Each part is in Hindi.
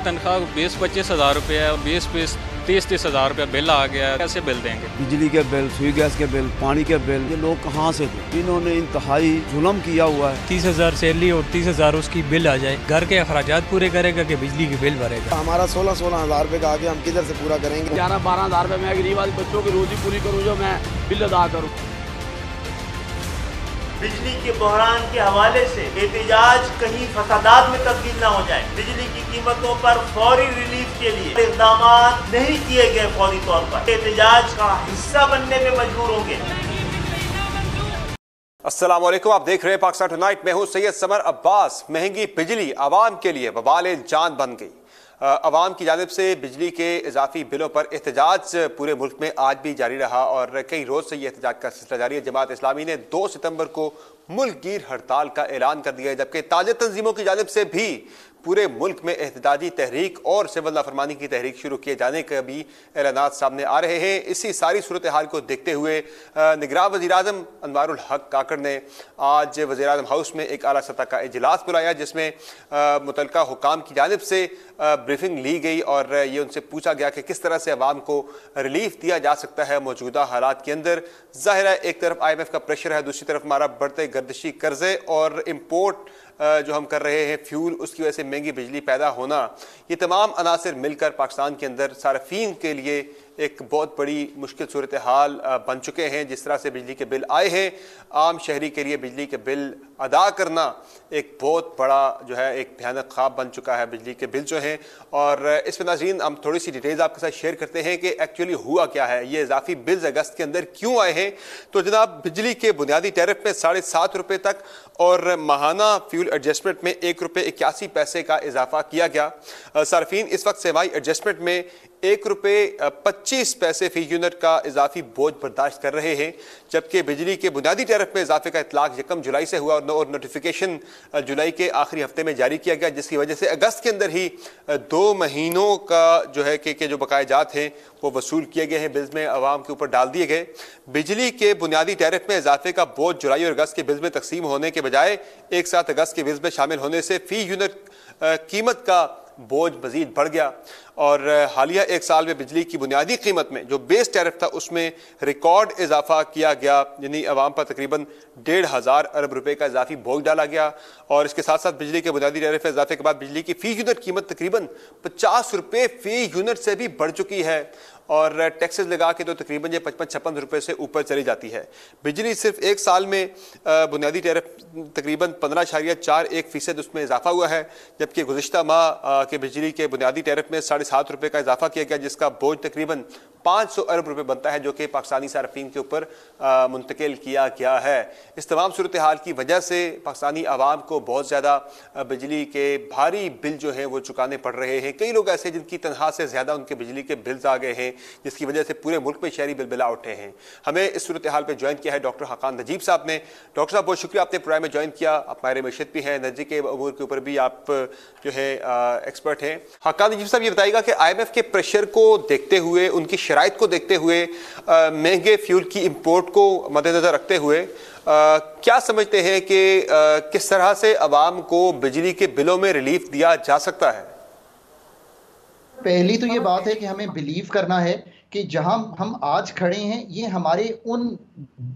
तनख्वाह 20-25 हज़ार रुपये है, 20-30 हज़ार रुपये बिल आ गया है, कैसे बिल देंगे? बिजली के बिल, सुई गैस के बिल, पानी के बिल, ये लोग कहाँ से दें? इन्होंने इंतहाई जुल्म किया हुआ है। 30,000 सैलरी और 30,000 उसकी बिल आ जाए, घर के अखराजात पूरे करेगा कि बिजली की बिल भरेगा? हमारा 16-16 हज़ार रुपये का आगे हम किधर से पूरा करेंगे? 11-12 हज़ार रुपये मैं गरीब आदमी बच्चों की रोजी पूरी करूँ जो मैं बिल अदा करूँ। बिजली के बहरान के हवाले से एहतजाज कहीं फसादात में तब्दील न हो जाए। बिजली की कीमतों पर फौरी रिलीफ के लिए इक़दाम नहीं किए गए फौरी तौर पर एहतजाज का हिस्सा बनने में मजबूर होंगे। अस्सलाम वालेकुम, आप देख रहे हैं पाकिस्तान टुनाइट। मैं हूं सैयद समर अब्बास। महंगी बिजली आवाम के लिए वबाल जान बन गई। अवाम की जानिब से बिजली के इजाफी बिलों पर एहतजाज पूरे मुल्क में आज भी जारी रहा और कई रोज़ से ये एहतजाज का सिलसिला जारी है। जमात इस्लामी ने 2 सितंबर को मुल्क गिर हड़ताल का ऐलान कर दिया है, जबकि ताजे तंजीमों की जानिब से भी पूरे मुल्क में एहतजाजी तहरीक और सिविल नाफरमानी की तहरीक शुरू किए जाने के भी ऐलानात सामने आ रहे हैं। इसी सारी सूरत हाल को देखते हुए निगरान वज़ीर-ए-आज़म अनवारुल हक काकड़ ने आज वज़ीर-ए-आज़म हाउस में एक आला सतह का इजलास बुलाया, जिसमें मुतल्लिका हुकाम की जानिब से ब्रीफिंग ली गई और ये उनसे पूछा गया कि किस तरह से अवाम को रिलीफ दिया जा सकता है मौजूदा हालात के अंदर। ज़ाहिर है एक तरफ IMF का प्रेशर है, दूसरी तरफ हमारा बढ़ते गर्दिशी कर्जे और इम्पोर्ट जो हम कर रहे हैं फ्यूल, उसकी वजह से महंगी बिजली पैदा होना, ये तमाम अनासर मिलकर पाकिस्तान के अंदर सार्फिन के लिए एक बहुत बड़ी मुश्किल सूरत हाल बन चुके हैं। जिस तरह से बिजली के बिल आए हैं, आम शहरी के लिए बिजली के बिल अदा करना एक बहुत बड़ा जो है एक भयानक ख्वाब बन चुका है बिजली के बिल जो हैं। और इस पर नाज़रीन हम थोड़ी सी डिटेल्स आपके साथ शेयर करते हैं कि एक्चुअली हुआ क्या है, ये इजाफी बिल्स अगस्त के अंदर क्यों आए हैं। तो जनाब, बिजली के बुनियादी टैरिफ में 7.5 रुपये तक और माहाना फ्यूल एडजस्टमेंट में ₹1.81 का इजाफा किया गया। सार्फिन इस वक्त सेवाई एडजस्टमेंट में ₹1.25 फी यूनिट का इजाफी बोझ बर्दाश्त कर रहे हैं, जबकि बिजली के बुनियादी टैरिफ में इजाफे का इतलाक 1 जुलाई से हुआ और नोटिफिकेशन जुलाई के आखिरी हफ्ते में जारी किया गया, जिसकी वजह से अगस्त के अंदर ही 2 महीनों का जो है कि जो बकाया जात हैं वो वसूल किए गए हैं, बिल्स में आवाम के ऊपर डाल दिए गए। बिजली के बुनियादी टैरिफ में इजाफे का बोझ जुलाई और अगस्त के बिल्स में तकसीम होने के बजाय एक साथ अगस्त के बिल्स में शामिल होने से फी यूनिट कीमत का बोझ मजीद बढ़ गया। और हालिया 1 साल में बिजली की बुनियादी कीमत में जो बेस टैरिफ था उसमें रिकॉर्ड इजाफा किया गया, यानी आवाम पर तकरीबन 1,500 अरब रुपए का इजाफी बोझ डाला गया। और इसके साथ साथ बिजली के बुनियादी टैरिफ में इजाफे के बाद बिजली की फी यूनिट कीमत तकरीबन 50 रुपये फी यूनिट से भी बढ़ चुकी है और टैक्सेस लगा के तो तकरीबन ये 55-56 रुपये से ऊपर चली जाती है। बिजली सिर्फ 1 साल में बुनियादी टैरिफ तकरीबन 15.41% उसमें इजाफा हुआ है, जबकि गुज़िश्ता माह के बिजली के बुनियादी टैरिफ में 7.5 रुपये का इजाफा किया गया, जिसका बोझ तकरीबन 500 अरब रुपये बनता है, जो कि पाकिस्तानी सार्फिन के ऊपर मुंतकिल किया गया है। इस तमाम सूरत हाल की वजह से पाकिस्तानी आवाम को बहुत ज़्यादा बिजली के भारी बिल जो हैं वो चुकाने पड़ रहे हैं। कई लोग ऐसे जिनकी तनख्वाह से ज़्यादा उनके बिजली के बिल्स आ गए हैं, जिसकी वजह से पूरे मुल्क में शहरी बिलबिला उठे हैं। हमें इस सूरत हाल पर ज्वाइन किया है डॉक्टर हकान नजीब साहब ने। डॉक्टर साहब, बहुत शुक्रिया आपने प्रोग्राम में ज्वाइन किया। आप माहिर मैशत भी हैं, एनर्जी के अमूर के ऊपर भी आप जो है एक्सपर्ट हैं। हकान नजीब साहब, ये बताइएगा कि IMF के प्रेशर को देखते हुए, उनकी शराइत को देखते हुए, महंगे फ्यूल की इंपोर्ट को मद्देनजर रखते हुए क्या समझते हैं कि किस तरह से अवाम को बिजली के बिलों में रिलीफ दिया जा सकता है? पहली तो ये बात है कि हमें बिलीव करना है कि जहां हम आज खड़े हैं ये हमारे उन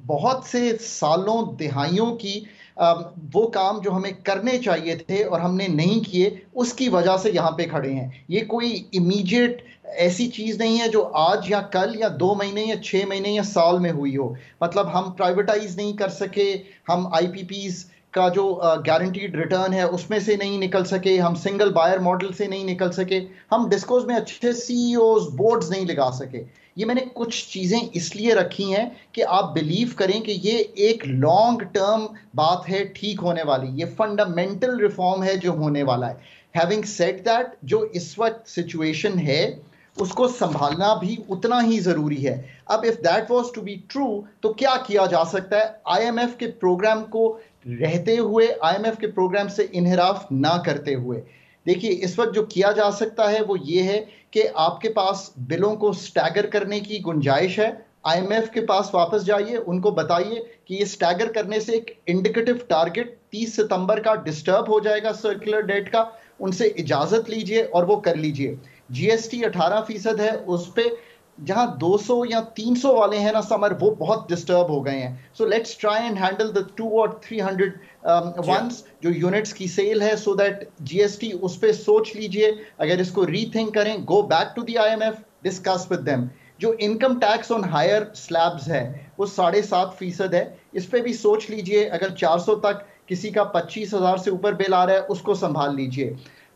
बहुत से सालों दिहाइयों की वो काम जो हमें करने चाहिए थे और हमने नहीं किए, उसकी वजह से यहाँ पे खड़े हैं। ये कोई इमीडिएट ऐसी चीज़ नहीं है जो आज या कल या 2 महीने या 6 महीने या साल में हुई हो। मतलब हम प्राइवेटाइज नहीं कर सके, हम IPPs का जो गारंटीड रिटर्न है उसमें से नहीं निकल सके, हम सिंगल बायर मॉडल से नहीं निकल सके, हम डिस्कोज में अच्छे CEOs बोर्ड्स नहीं लगा सके। ये मैंने कुछ चीज़ें इसलिए रखी हैं कि आप बिलीव करें कि ये एक लॉन्ग टर्म बात है ठीक होने वाली, ये फंडामेंटल रिफॉर्म है जो होने वाला है। हैविंग सेड दैट, जो इस वक्त सिचुएशन है उसको संभालना भी उतना ही ज़रूरी है। अब if that was to be true तो क्या किया जा सकता है? IMF के प्रोग्राम को रहते हुए, IMF के प्रोग्राम से इन्हिराफ ना करते हुए, देखिए इस वक्त जो किया जा सकता है वो ये है कि आपके पास बिलों को स्टैगर करने की गुंजाइश है। IMF के पास वापस जाइए, उनको बताइए कि ये स्टैगर करने से एक इंडिकेटिव टारगेट 30 सितंबर का डिस्टर्ब हो जाएगा सर्कुलर डेट का, उनसे इजाज़त लीजिए और वो कर लीजिए। GST 18% है, उस पे जहां 200 या 300 वाले हैं ना समर, वो बहुत डिस्टर्ब हो गए हैं। So let's try and handle the 200 और 300 वंस जो यूनिट्स की सेल है, सो दैट GST उस पे सोच लीजिए। अगर इसको रीथिंक करें, go back to the IMF, discuss with them. जो income tax on higher slabs है वो 7.5% है, इस पे भी सोच लीजिए। अगर 400 तक किसी का 25,000 से ऊपर बिल आ रहा है, उसको संभाल लीजिए।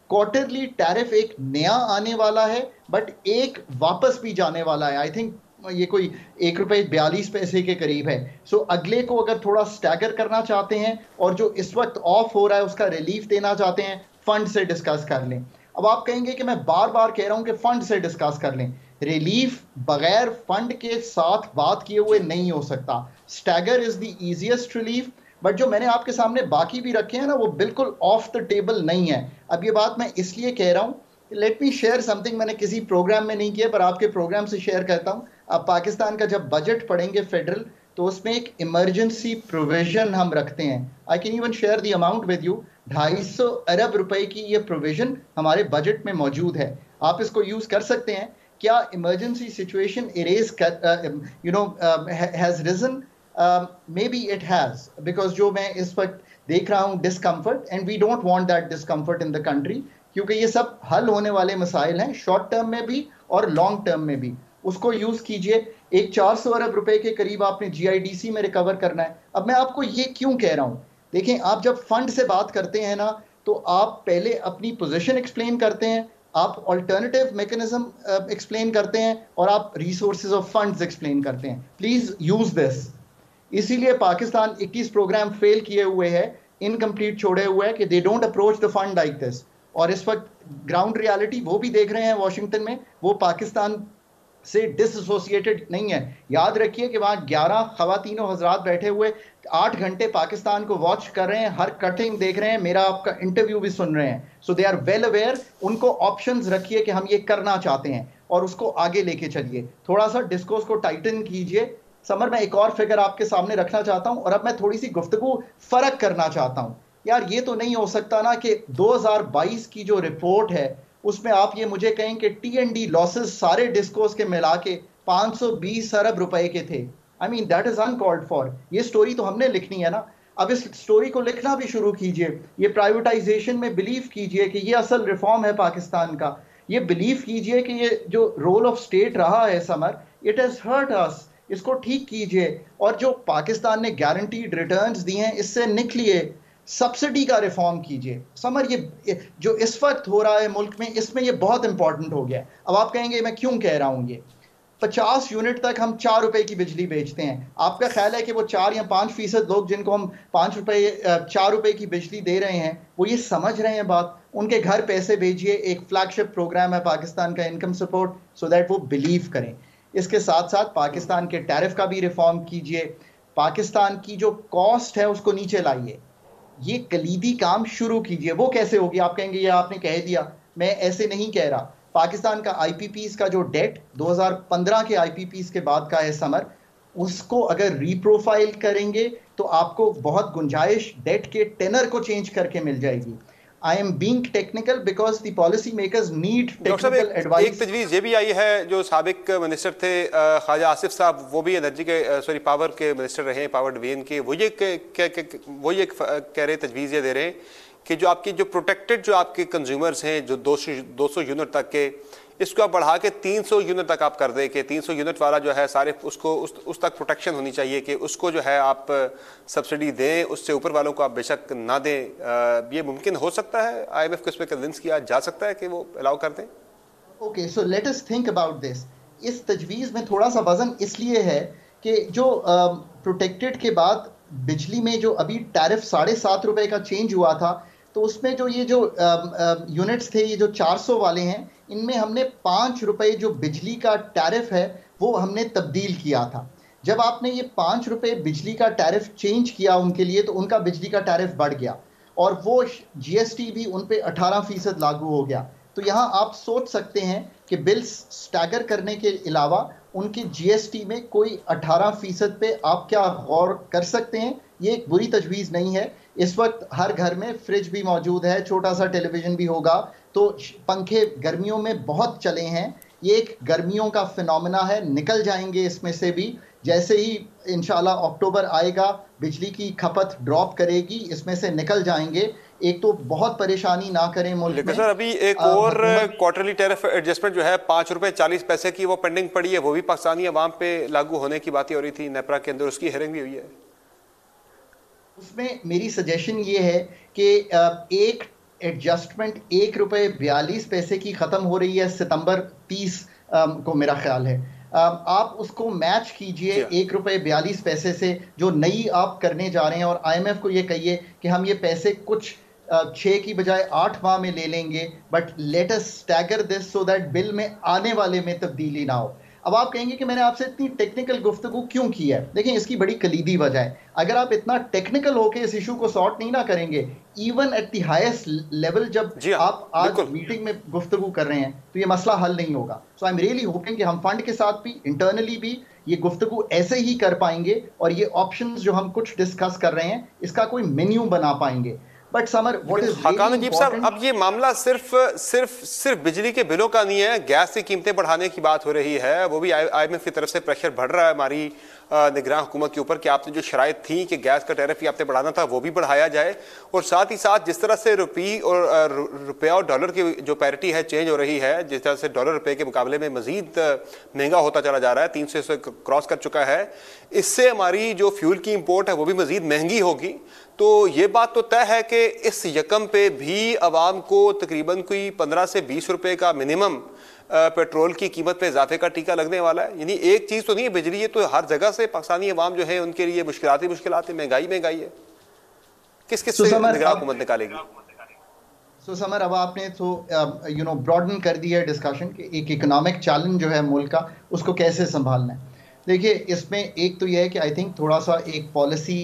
क्वार्टरली टैरिफ एक नया आने वाला है, बट एक वापस भी जाने वाला है। आई थिंक ये कोई ₹1.42 के करीब है। सो अगले को अगर थोड़ा स्टैगर करना चाहते हैं और जो इस वक्त ऑफ हो रहा है उसका रिलीफ देना चाहते हैं, फंड से डिस्कस कर लें। अब आप कहेंगे कि मैं बार बार कह रहा हूं कि फंड से डिस्कस कर लें। रिलीफ बगैर फंड के साथ बात किए हुए नहीं हो सकता। Stagger is the easiest relief, but जो मैंने आपके सामने बाकी भी रखे हैं ना, वो बिल्कुल ऑफ द टेबल नहीं है। अब ये बात मैं इसलिए कह रहा हूं, लेट मी शेयर समथिंग, मैंने किसी प्रोग्राम में नहीं किया पर आपके प्रोग्राम से शेयर करता हूं। आप पाकिस्तान का जब बजट पढ़ेंगे फेडरल, तो उसमें एक इमरजेंसी प्रोविजन हम रखते हैं। I can even share the amount with you. 250 अरब रुपए की ये प्रोविजन हमारे बजट में मौजूद है। आप इसको यूज कर सकते हैं। क्या emergency situation erase has reason? May be it has, because जो मैं इस वक्त देख रहा हूँ discomfort, and we don't want that discomfort in the country, क्योंकि ये सब हल होने वाले मसाइल हैं, शॉर्ट टर्म में भी और लॉन्ग टर्म में भी। उसको यूज कीजिए। एक 400 अरब रुपए के करीब आपने GIDC में रिकवर करना है। अब मैं आपको ये क्यों कह रहा हूँ, देखें, आप जब फंड से बात करते हैं ना, तो आप पहले अपनी पोजीशन एक्सप्लेन करते हैं, आप ऑल्टरनेटिव मैकेनिज्म एक्सप्लेन करते हैं, और आप रिसोर्सेज ऑफ फंड्स एक्सप्लेन करते हैं। Please use this. इसीलिए पाकिस्तान 21 प्रोग्राम फेल किए हुए हैं, इनकम्प्लीट छोड़े हुए हैं, कि they don't approach the fund like this. और इस वक्त ग्राउंड रियलिटी वो भी देख रहे हैं वॉशिंगटन में, वो पाकिस्तान से डिसएसोसिएटेड नहीं है। याद रखिए कि वहाँ 11 ख़वातीनो हजरात बैठे हुए 8 घंटे पाकिस्तान को वॉच कर रहे हैं, हर कटिंग देख रहे हैं, मेरा आपका इंटरव्यू भी सुन रहे हैं। सो दे आर वेल अवेयर। उनको ऑप्शंस रखिए कि हम ये करना चाहते हैं और उसको आगे लेके चलिए। थोड़ा सा डिस्कोर्स को टाइटन कीजिए। समर, मैं एक और फिगर आपके सामने रखना चाहता हूं, और अब मैं थोड़ी सी गुफ्तगू फर्क करना चाहता हूं। यार, ये तो नहीं हो सकता ना कि 2022 की जो रिपोर्ट है उसमें आप ये मुझे कहें कि T&D लॉसेस सारे डिस्कोस के मिला के 520 अरब रुपए के थे। I mean that is uncalled for. ये स्टोरी तो हमने लिखनी है ना। अब इस स्टोरी को लिखना भी शुरू कीजिए। ये प्राइवेटाइजेशन में बिलीव कीजिए कि ये असल रिफॉर्म है पाकिस्तान का। ये बिलीव कीजिए कि ये जो रोल ऑफ स्टेट रहा है summer, it has hurt us. इसको ठीक कीजिए। और जो पाकिस्तान ने गारंटीड रिटर्न्स दिए हैं, इससे निकलिए। सब्सिडी का रिफॉर्म कीजिए। समर, ये जो इस वक्त हो रहा है मुल्क में, इसमें ये बहुत इंपॉर्टेंट हो गया। अब आप कहेंगे मैं क्यों कह रहा हूं ये। 50 यूनिट तक हम 4 रुपए की बिजली बेचते हैं। आपका ख्याल है कि वो 4 या 5% लोग जिनको हम 4 रुपए की बिजली दे रहे हैं, वो ये समझ रहे हैं बात? उनके घर पैसे भेजिए। एक फ्लैगशिप प्रोग्राम है पाकिस्तान का, इनकम सपोर्ट, सो दैट वो बिलीव करें। इसके साथ साथ पाकिस्तान के टैरिफ का भी रिफॉर्म कीजिए। पाकिस्तान की जो कॉस्ट है उसको नीचे लाइए। ये कलीदी काम शुरू कीजिए। वो कैसे होगी? आप कहेंगे ये आपने कह दिया। मैं ऐसे नहीं कह रहा। पाकिस्तान का IPPs का जो डेट 2015 के IPPs के बाद का है समर, उसको अगर रीप्रोफाइल करेंगे तो आपको बहुत गुंजाइश डेट के टेनर को चेंज करके मिल जाएगी। I am being technical because the policy makers need technical advice। एक तजवीज़ ये भी आई है, जो साबिक मिनिस्टर थे ख्वाजा आसिफ साहब, वो भी एनर्जी के पावर के मिनिस्टर रहे हैं, पावर डिवीजन के, वो ये कह रहे, तजवीज़ ये दे रहे हैं कि जो आपकी जो प्रोटेक्टेड जो आपके कंज्यूमर्स हैं, जो 200 यूनिट तक के, इसको आप बढ़ा के 300 यूनिट तक आप कर दें कि 300 यूनिट वाला जो है सारे उसको उस तक प्रोटेक्शन होनी चाहिए कि उसको जो है आप सब्सिडी दें, उससे ऊपर वालों को आप बेशक ना दें। ये मुमकिन हो सकता है? IMF को इस पर कन्विंस किया जा सकता है कि वो अलाउ कर दें? Okay, so let us think about this. इस तजवीज़ में थोड़ा सा वजन इसलिए है कि जो प्रोटेक्टेड के बाद बिजली में जो अभी टैरिफ 7.5 रुपए का चेंज हुआ था, तो उसमें जो ये जो यूनिट्स थे, ये जो 400 वाले हैं, इनमें हमने 5 रुपए जो बिजली का टैरिफ है वो हमने तब्दील किया था। जब आपने ये 5 रुपए बिजली का टैरिफ चेंज किया उनके लिए, तो उनका बिजली का टैरिफ बढ़ गया और वो GST भी उन पे 18% लागू हो गया। तो यहाँ आप सोच सकते हैं कि बिल्स स्टैगर करने के अलावा उनके GST में कोई 18% पे आप क्या गौर कर सकते हैं। ये एक बुरी तजवीज़ नहीं है। इस वक्त हर घर में फ्रिज भी मौजूद है, छोटा सा टेलीविजन भी होगा, तो पंखे गर्मियों में बहुत चले हैं। ये एक गर्मियों का फिनोमेना है, निकल जाएंगे इसमें से भी। जैसे ही इंशाल्लाह अक्टूबर आएगा, बिजली की खपत ड्रॉप करेगी, इसमें से निकल जाएंगे। एक तो बहुत परेशानी ना करें मुल्क में। सर अभी एक और क्वार्टरली टैरिफ एडजस्टमेंट जो है 5 रुपए 40 पैसे की वो पेंडिंग पड़ी है, वो भी पाकिस्तानी अवाम पे लागू होने की बातें हो रही थी नेपरा के अंदर, उसकी हियरिंग भी हुई है। उसमें मेरी सजेशन ये है कि एक एडजस्टमेंट 1 रुपये 42 पैसे की ख़त्म हो रही है सितंबर 30 को मेरा ख्याल है। आप उसको मैच कीजिए 1 रुपये 42 पैसे से जो नई आप करने जा रहे हैं, और IMF को ये कहिए कि हम ये पैसे कुछ 6 की बजाय 8 माह में ले लेंगे, but let us stagger this so that bill में आने वाले में तब्दीली ना हो। अब आप कहेंगे कि मैंने आपसे इतनी टेक्निकल गुफ्तगू क्यों की है। देखिए, इसकी बड़ी कलीदी वजह है। अगर आप इतना टेक्निकल होके इस इशू को सॉर्ट नहीं ना करेंगे, even at the highest level, जब आप आज मीटिंग में गुफ्तगू कर रहे हैं, तो ये मसला हल नहीं होगा। सो आई एम रियली होपिंग कि हम फंड के साथ भी, इंटरनली भी ये गुफ्तगू ऐसे ही कर पाएंगे, और ये ऑप्शंस जो हम कुछ डिस्कस कर रहे हैं, इसका कोई मेन्यू बना पाएंगे। But summer, what is हकान Najeeb साहब, अब ये मामला सिर्फ बिजली के बिलों का नहीं है, गैस की कीमतें बढ़ाने की बात हो रही है, वो भी IMF की तरफ से प्रेशर बढ़ रहा है हमारी निगरान हुकूमत के ऊपर कि आपने जो शराइत थी कि गैस का टैरिफ आपने बढ़ाना था वो भी बढ़ाया जाए, और साथ ही साथ जिस तरह से रुपया और डॉलर की जो पैरिटी है चेंज हो रही है, जिस तरह से डॉलर रुपये के मुकाबले में मजीद महंगा होता चला जा रहा है, 300 से क्रॉस कर चुका है, इससे हमारी जो फ्यूल की इंपोर्ट है वो भी मजीद महंगी होगी। तो ये बात तो तय है कि इस यकम पे भी आवाम को तकरीबन कोई 15 से 20 रुपए का मिनिमम पेट्रोल की कीमत पे इजाफे का टीका लगने वाला है। यानी एक चीज तो नहीं है बिजली, ये तो हर जगह से पाकिस्तानी अवाम जो है उनके लिए मुश्किलात ही मुश्किलात है, महंगाई है। किस किस से निगरान हुकूमत निकालेगी? सो समर, अब आपने तो ब्रॉडन कर दिया है डिस्कशन कि एक इकोनॉमिक चैलेंज जो है मुल्क का, उसको कैसे संभालना है। देखिए, इसमें एक तो यह है कि आई थिंक थोड़ा सा एक पॉलिसी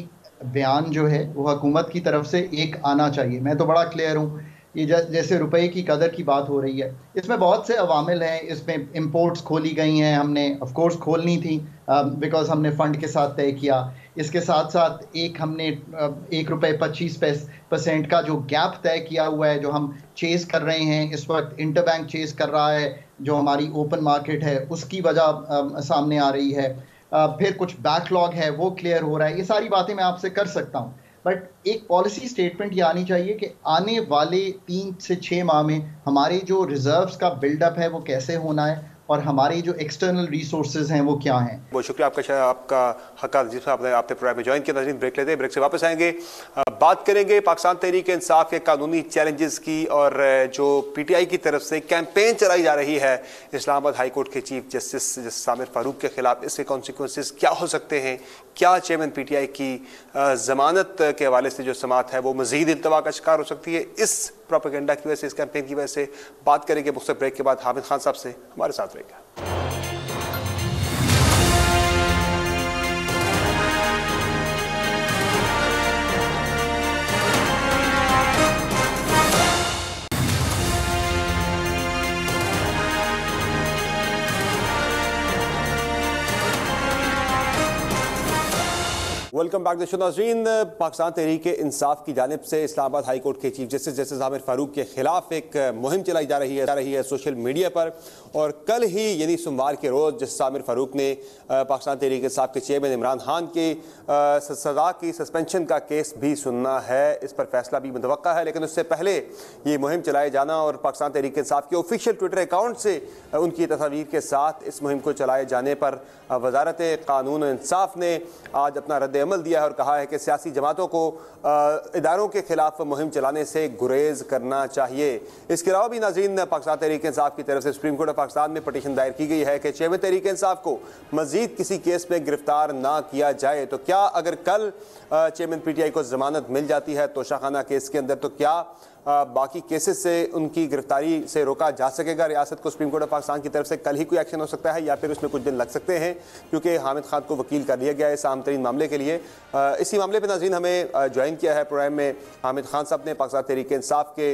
बयान जो है वो हुकूमत की तरफ से एक आना चाहिए। मैं तो बड़ा क्लियर हूँ, ये जैसे रुपए की कदर की बात हो रही है, इसमें बहुत से अवामिल हैं। इसमें इंपोर्ट्स खोली गई हैं, हमने ऑफ कोर्स खोलनी थी बिकॉज हमने फ़ंड के साथ तय किया। इसके साथ साथ हमने 1 रुपये 25% का जो गैप तय किया हुआ है, जो हम चेस कर रहे हैं इस वक्त, इंटरबैंक चेस कर रहा है, जो हमारी ओपन मार्केट है उसकी वजह सामने आ रही है। फिर कुछ बैकलॉग है वो क्लियर हो रहा है। ये सारी बातें मैं आपसे कर सकता हूँ, बट एक पॉलिसी स्टेटमेंट ये आनी चाहिए कि आने वाले 3 से 6 माह में हमारे जो रिजर्व्स का बिल्डअप है वो कैसे होना है, और हमारे जो एक्सटर्नल रिसोर्सेज हैं वो क्या हैं। बहुत शुक्रिया आपका हकान नजीब साहब, आपने प्रोग्राम में ज्वाइन किया। नाज़रीन, ब्रेक लेते हैं, ब्रेक से वापस आएंगे, बात करेंगे पाकिस्तान तहरीक इंसाफ के कानूनी चैलेंजेस की, और जो PTI की तरफ से कैंपेन चलाई जा रही है इस्लामाबाद हाई कोर्ट के चीफ जस्टिस सामिर फारूक के खिलाफ, इसके कॉन्सिक्वेंसेस क्या हो सकते हैं, क्या चेयरमैन PTI की जमानत के हवाले से जो समात है वो मजीद इल्तवा का शिकार हो सकती है इस प्रोपेगेंडा की वजह से, इस कैंपेन की वजह से। बात करेंगे मुख्तसर ब्रेक के बाद हामिद खान साहब से, हमारे साथ रहेगा। वेलकम बैक दोस्तों। नाज़रीन, पाकिस्तान तहरीक इंसाफ की जानिब से इस्लामाबाद हाई कोर्ट के चीफ जस्टिस सामिर फारूक के खिलाफ एक मुहिम चलाई जा रही है सोशल मीडिया पर, और कल ही यानी सोमवार के रोज़ जस्टिस सामिर फारूक ने पाकिस्तान तहरीक इंसाफ के चेयरमैन इमरान खान के सज़ा की सस्पेंशन का केस भी सुनना है। इस पर फैसला भी मुतवक्का है, लेकिन उससे पहले ये मुहिम चलाए जाना और पाकिस्तान तहरीक इंसाफ के ऑफिशियल ट्विटर अकाउंट से उनकी तस्वीर के साथ इस मुहिम को चलाए जाने पर वजारत कानून और इंसाफ ने आज अपना रद्द अमल दिया है और कहा है कि सियासी जमातों को इदारों के खिलाफ मुहिम चलाने से गुरेज करना चाहिए। इसके अलावा भी नाज़रीन, पाकिस्तान तहरीक इंसाफ की तरफ से सुप्रीम कोर्ट ऑफ पाकिस्तान में पटिशन दायर की गई है कि चेयरमैन तहरीक इंसाफ को मजीद किसी केस में गिरफ्तार ना किया जाए। तो क्या अगर कल चेयरमैन PTI को जमानत मिल जाती है तोशाखाना केस के अंदर, तो क्या बाकी केसेस से उनकी गिरफ्तारी से रोका जा सकेगा? रियासत को सुप्रीम कोर्ट ऑफ पाकिस्तान की तरफ से कल ही कोई एक्शन हो सकता है या फिर उसमें कुछ दिन लग सकते हैं, क्योंकि हामिद खान को वकील कर दिया गया है इस आम तरीन मामले के लिए। इसी मामले पर नाज़रीन हमें ज्वाइन किया है प्रोग्राम में हामिद खान साहब ने, पाकिस्तान तहरीक इंसाफ के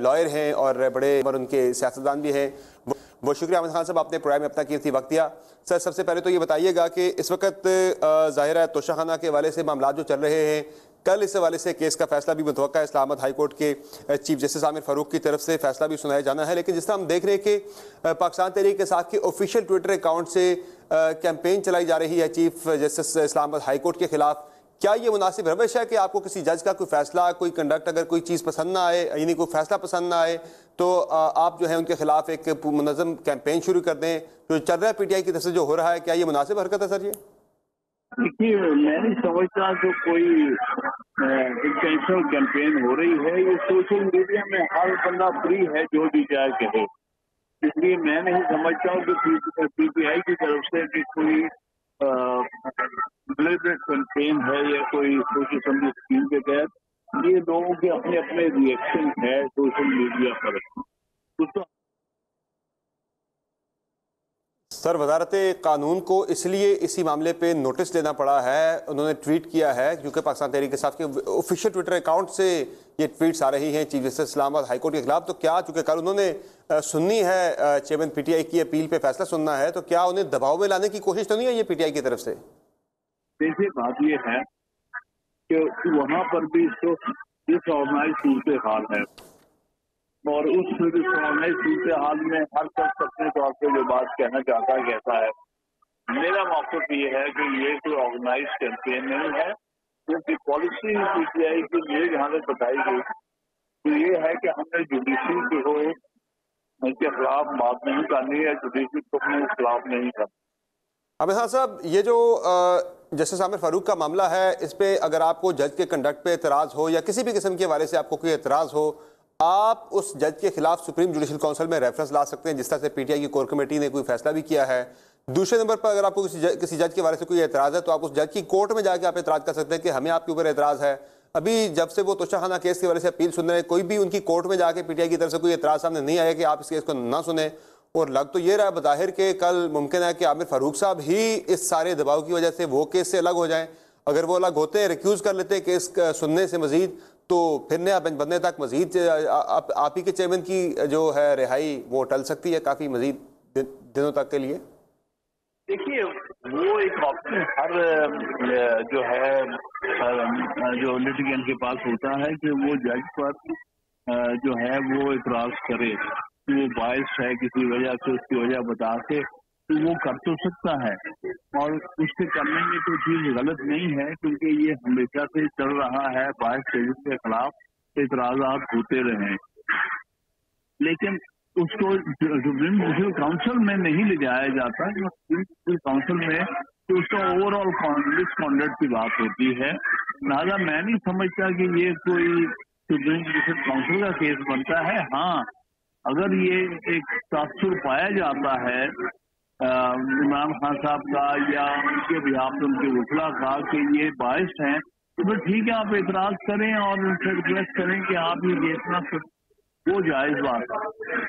लॉयर हैं और बड़े और उनके सियासतदान भी हैं। बहुत शुक्रिया हामिद खान साहब, आपने प्रोग्राम में अपना कीमती वक्त दिया। सर, सबसे पहले तो ये बताइएगा कि इस वक्त ज़ाहिर है तोशाखाना के हवाले से मामला जो चल रहे हैं, कल इस हवाले से केस का फैसला भी मुतवक्का है। इस्लामाबाद हाई कोर्ट के चीफ जस्टिस आमिर फारूक की तरफ से फैसला भी सुनाया जाना है। लेकिन जिस तरह हम देख रहे हैं कि पाकिस्तान तहरीक इंसाफ के ऑफिशियल ट्विटर अकाउंट से कैंपेन चलाई जा रही है chief justice Islamabad high court के खिलाफ, क्या ये मुनासिब रवश है कि आपको किसी जज का कोई फैसला, कोई कंडक्ट, अगर कोई चीज़ पसंद ना आए, यानी कोई फैसला पसंद ना आए, तो आप जो है उनके खिलाफ एक मुनज़्ज़म कैंपेन शुरू कर दें? जो चल रहा है पीटीआई की तरफ से जो हो रहा है, क्या ये मुनासिब हरकत है सर? ये देखिए, मैं नहीं समझता जो कोई इंटेंशनल कैंपेन हो रही है। ये सोशल मीडिया में हर बंदा फ्री है जो भी चाहे कहे, इसलिए मैं नहीं समझता हूँ कि पीटीआई की तरफ से कि कोई डिलिबरेट कैंपेन है या कोई सोची समझी स्कीम के तहत। ये लोगों के अपने अपने रिएक्शन है सोशल मीडिया पर। तो सर, वजारत कानून को इसलिए इसी मामले पे नोटिस देना पड़ा है, उन्होंने ट्वीट किया है क्योंकि पाकिस्तान तहरीक इंसाफ के ऑफिशियल ट्विटर अकाउंट से ये ट्वीट्स आ रही हैं chief justice Islamabad high court के खिलाफ। तो क्या, चूंकि कल उन्होंने सुननी है चेयरमैन पीटीआई की अपील पे फैसला सुनना है, तो क्या उन्हें दबाव में लाने की कोशिश तो नहीं है ये पीटीआई की तरफ से? देखिए, बात ये है कि वहाँ पर भी तो डिसऑर्गेनाइज सूरत हाल है और उस डिसऑर्गेनाइज सूरत हाल में हर शख्स अपने तौर पर जो बात कहना चाहता है कहता है। मेरा मकसद ये है कि ये कोई ऑर्गेनाइज कैंपेन नहीं है, क्योंकि पॉलिसी पीटीआई की ये जहाँ तक बताई गई तो ये है कि हमने जुडिशरी जो हो उनके खिलाफ बात नहीं करनी है, जुडिशरी को अपने खिलाफ नहीं करना। आमिर खान साहब, ये जो जस्टिस आमिर फारूक का मामला है, इस पे अगर आपको जज के कंडक्ट पे एतराज़ हो या किसी भी किस्म के हवाले से आपको कोई एतराज़ हो, आप उस जज के खिलाफ सुप्रीम जुडिशल काउंसिल में रेफरेंस ला सकते हैं, जिस तरह से पीटीआई की कोर कमेटी ने कोई फैसला भी किया है। दूसरे नंबर पर अगर आपको किसी जज के बारे से कोई एतराज़ है तो आप उस जज की कोर्ट में जाके आप एतराज़ कर सकते हैं कि हमें आपके ऊपर एतराज़ है। अभी जब से वो तोशाखाना केस के बारे से अपील सुन रहे हैं, कोई भी उनकी कोर्ट में जाके पीटीआई की तरफ से कोई एतराज़ सामने नहीं आया कि आप इस केस को ना सुने। और लग तो ये रहा है बज़ाहिर के कल मुमकिन है कि आमिर फारूक साहब ही इस सारे दबाव की वजह से वो केस से अलग हो जाएं। अगर वो अलग होते हैं, रिक्यूज कर लेते हैं केस सुनने से मजीद, तो फिर नया बेंच बनने तक मजीद आप ही के चेयरमैन की जो है रिहाई वो टल सकती है काफ़ी मजीद दिनों तक के लिए। देखिए, वो एक ऑप्शन हर जो है जो लिटिगेंट के पास होता है कि वो जज पर जो है वो इतराज करे, वो बायस है किसी वजह से, उसकी वजह बता के, तो वो कर तो सकता है और उसके करने में तो चीज गलत नहीं है, क्योंकि ये हमेशा से चल रहा है, बायस जजेस के खिलाफ इतराजात होते रहे। लेकिन उसको सुप्रीम जुडिशल काउंसिल में नहीं ले जाया जाता, सुप्रीम जुडिशल काउंसिल में तो उसका ओवरऑल मिसकॉन्डक्ट की बात होती है। लिहाजा मैं नहीं समझता कि ये कोई सुप्रीम जुडिशल काउंसिल का केस बनता है। हाँ, अगर ये एक तासुर पाया जाता है इमरान खान साहब का या उनके बिहाफ पे उनके वकला का कि ये बायस हैं, तो फिर ठीक है, आप एतराज करें और उनसे रिक्वेस्ट करें कि आप ये केस ना, वो जायज बात है।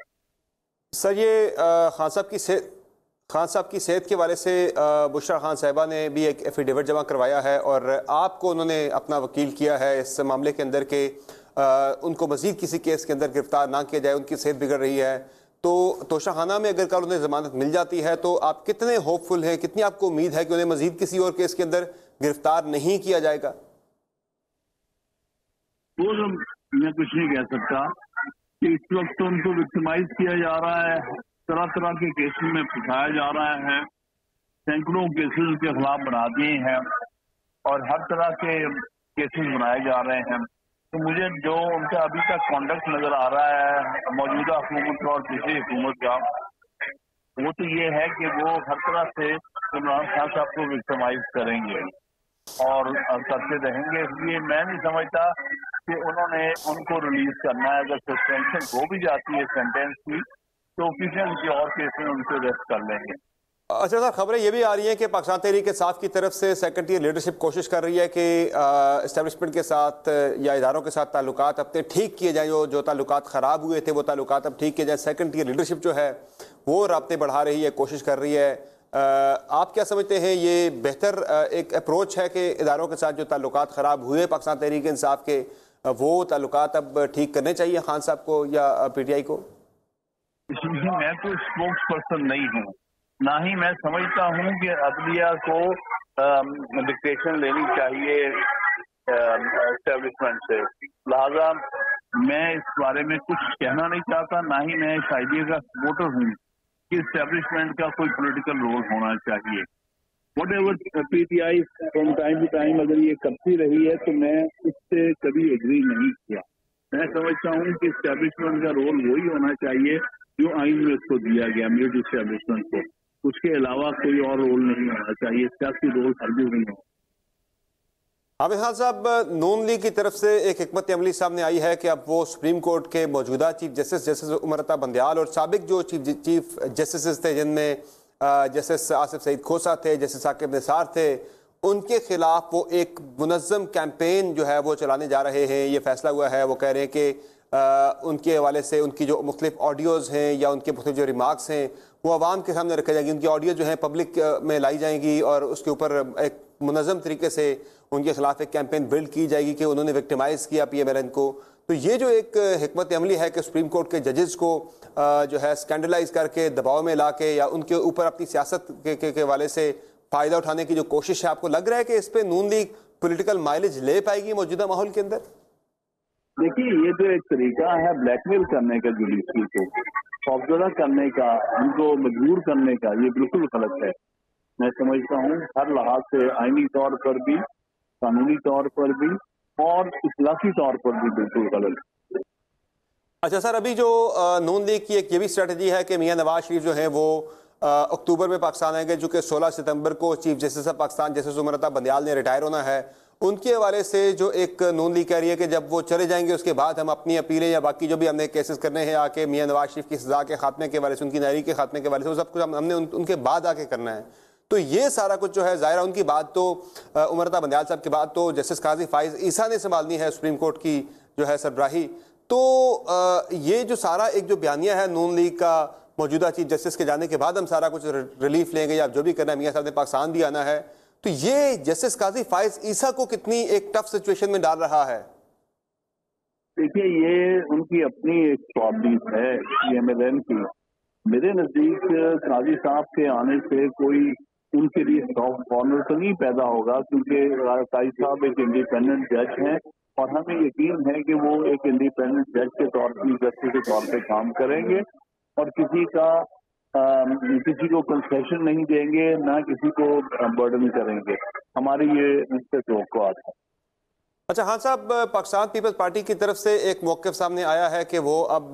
सर, ये खान साहब की सेहत के वाले से बुशरा खान साहिबा ने भी एक एफिडेविट जमा करवाया है और आपको उन्होंने अपना वकील किया है इस मामले के अंदर के उनको मजीद किसी केस के अंदर गिरफ्तार ना किया जाए, उनकी सेहत बिगड़ रही है। तो तोशाखाना में अगर कल उन्हें जमानत मिल जाती है तो आप कितने होपफुल हैं, कितनी आपको उम्मीद है कि उन्हें मजीद किसी और केस के अंदर गिरफ्तार नहीं किया जाएगा? वो मैं कुछ नहीं कह सकता कि इस वक्त तो उनको विक्टिमाइज किया जा रहा है, तरह तरह के केसेस में फंसाया जा रहा है, सैकड़ों केसेस उनके खिलाफ बना दिए हैं और हर तरह के केसेस बनाए जा रहे हैं। तो मुझे जो उनका अभी तक कॉन्डक्ट नजर आ रहा है मौजूदा हुकूमत और पिछली हुकूमत का, वो तो ये है कि वो हर तरह से इमरान खान साहब को विक्टिमाइज करेंगे और करते रहेंगे। इसलिए मैं नहीं समझता कि उन्होंने उनको रिलीज करना है। अगर सस्पेंशन हो भी जाती है सेंटेंस की, तो ऑफिशियल किसी और केस में उनको अरेस्ट कर लेंगे। अच्छा सर, खबरें ये भी आ रही हैं कि पाकिस्तान तहरीक इंसाफ की तरफ से सेकंड ईयर लीडरशिप कोशिश कर रही है कि एस्टेब्लिशमेंट के साथ या इदारों के साथ ताल्लुकात अपने ठीक किए जाएं, जो ताल्लुकात ख़राब हुए थे वो ताल्लुकात अब ठीक किए जाएं। सेकंड ईयर लीडरशिप जो है वो राब्ते बढ़ा रही है, कोशिश कर रही है। आप क्या समझते हैं, ये बेहतर एक अप्रोच है कि इदारों के साथ जो ताल्लुकात ख़राब हुए पाकिस्तान तहरीक इंसाफ के, वो ताल्लुकात अब ठीक करने चाहिए खान साहब को या पीटीआई को? मैं तो स्पोक्स पर्सन नहीं हूँ, ना ही मैं समझता हूँ कि अदलिया को डिक्टेशन लेनी चाहिए एस्टेब्लिशमेंट से। लिहाजा मैं इस बारे में कुछ कहना नहीं चाहता, ना ही मैं इस आइडिया का सपोर्टर हूँ कि एस्टेब्लिशमेंट का कोई पॉलिटिकल रोल होना चाहिए। Whatever PTI from time to time अगर ये करती रही है तो मैं उससे कभी एग्री नहीं किया। मैं समझता हूँ कि एस्टेब्लिशमेंट का रोल वही होना चाहिए जो आइन में उसको दिया गया, मिलिट्री एस्टेब्लिशमेंट को। उसके अलावा कोई और रोल नहीं होना चाहिए, सियासी रोल हरगिज़ नहीं हो। आमिर खान साहब, नून लीग की तरफ से एक हिकमत अमली सामने आई है कि अब वो सुप्रीम कोर्ट के मौजूदा चीफ जस्टिस उमर अता बंदयाल और साबिक जो चीफ जस्टिस थे, जिनमें जस्टिस आसिफ सईद खोसा थे, जस्टिस साकिब निसार थे, उनके खिलाफ वो एक मुनज़्ज़म कैंपेन जो है वो चलाने जा रहे हैं। ये फैसला हुआ है, वो कह रहे हैं कि उनके हवाले से उनकी जो मुख्तलिफ ऑडियोज़ हैं या उनके मुख्तलिफ जो रिमार्क्स हैं वो आवाम के सामने रखी जाएंगी, उनकी ऑडियो जो है पब्लिक में लाई जाएंगी और उसके ऊपर एक मुनज़्ज़म तरीके से उनके खिलाफ एक कैंपेन बिल्ड की जाएगी कि उन्होंने विक्टिमाइज़ किया PMLN को। तो ये जो एक हिकमत अमली है कि सुप्रीम कोर्ट के जजेस को जो है स्कैंडलाइज करके दबाव में ला के या उनके ऊपर अपनी सियासत के हवाले से फ़ायदा उठाने की जो कोशिश है, आपको लग रहा है कि इस पर नून लीग पॉलिटिकल माइलेज ले पाएगी मौजूदा माहौल के अंदर? देखिए, ये जो एक तरीका है ब्लैकमेल करने का, जुडिशरी को खौफजदा करने का, उनको मजबूर करने का, ये बिल्कुल गलत है। मैं समझता हूँ हर लिहाज से, आईनी तौर पर भी, कानूनी तौर पर भी और इखलाकी तौर पर भी बिल्कुल गलत। अच्छा सर, अभी जो नून लीग की एक ये भी स्ट्रेटजी है कि मियां नवाज शरीफ जो है वो अक्टूबर में पाकिस्तान आएंगे, जो कि 16 सितंबर को chief justice of Pakistan justice Umar Ata Bandial ने रिटायर होना है। उनके हवाले से जो एक नून लीग कह रही है कि जब वो चले जाएंगे उसके बाद हम अपनी अपीलें या बाकी जो भी हमने केसेस करने हैं आके मियां नवाज शरीफ की सजा के खात्मे के हवाले से, उनकी नायरी के खात्मे के हवाले से, वो सब कुछ हमने उनके बाद आके करना है। तो ये सारा कुछ जो है ज़ाहिर है उनकी बात तो उमर अता बंदयाल साहब की बात तो जस्टिस काजी फाइज ईसा ने संभालनी है सुप्रीम कोर्ट की जो है सरबराही। तो ये जो सारा एक जो बयानिया है नून लीग का, मौजूदा चीफ जस्टिस के जाने के बाद हम सारा कुछ रिलीफ लेंगे या जो भी करना है, मियां साहब ने पाकिस्तान भी आना है, तो ये जस्टिस काजी फाइज ईसा को कितनी एक टफ सिचुएशन में डाल रहा है? देखिए, ये उनकी अपनी एक प्रॉब्लम है PMLN की। मेरे नजदीक काजी साहब के आने से कोई उनके लिए सॉफ्ट कॉर्नर तो नहीं पैदा होगा, क्योंकि काजी साहब एक इंडिपेंडेंट जज हैं और हमें यकीन है कि वो एक इंडिपेंडेंट जज के तौर पर, जस्टिस के तौर पे काम करेंगे और किसी को कंसेशन नहीं देंगे, ना किसी को बर्डन करेंगे। हमारी ये उनसे तवक्कुआत है। अच्छा हाँ साहब, पाकिस्तान पीपल्स पार्टी की तरफ से एक मौक़िफ़ सामने आया है कि वो अब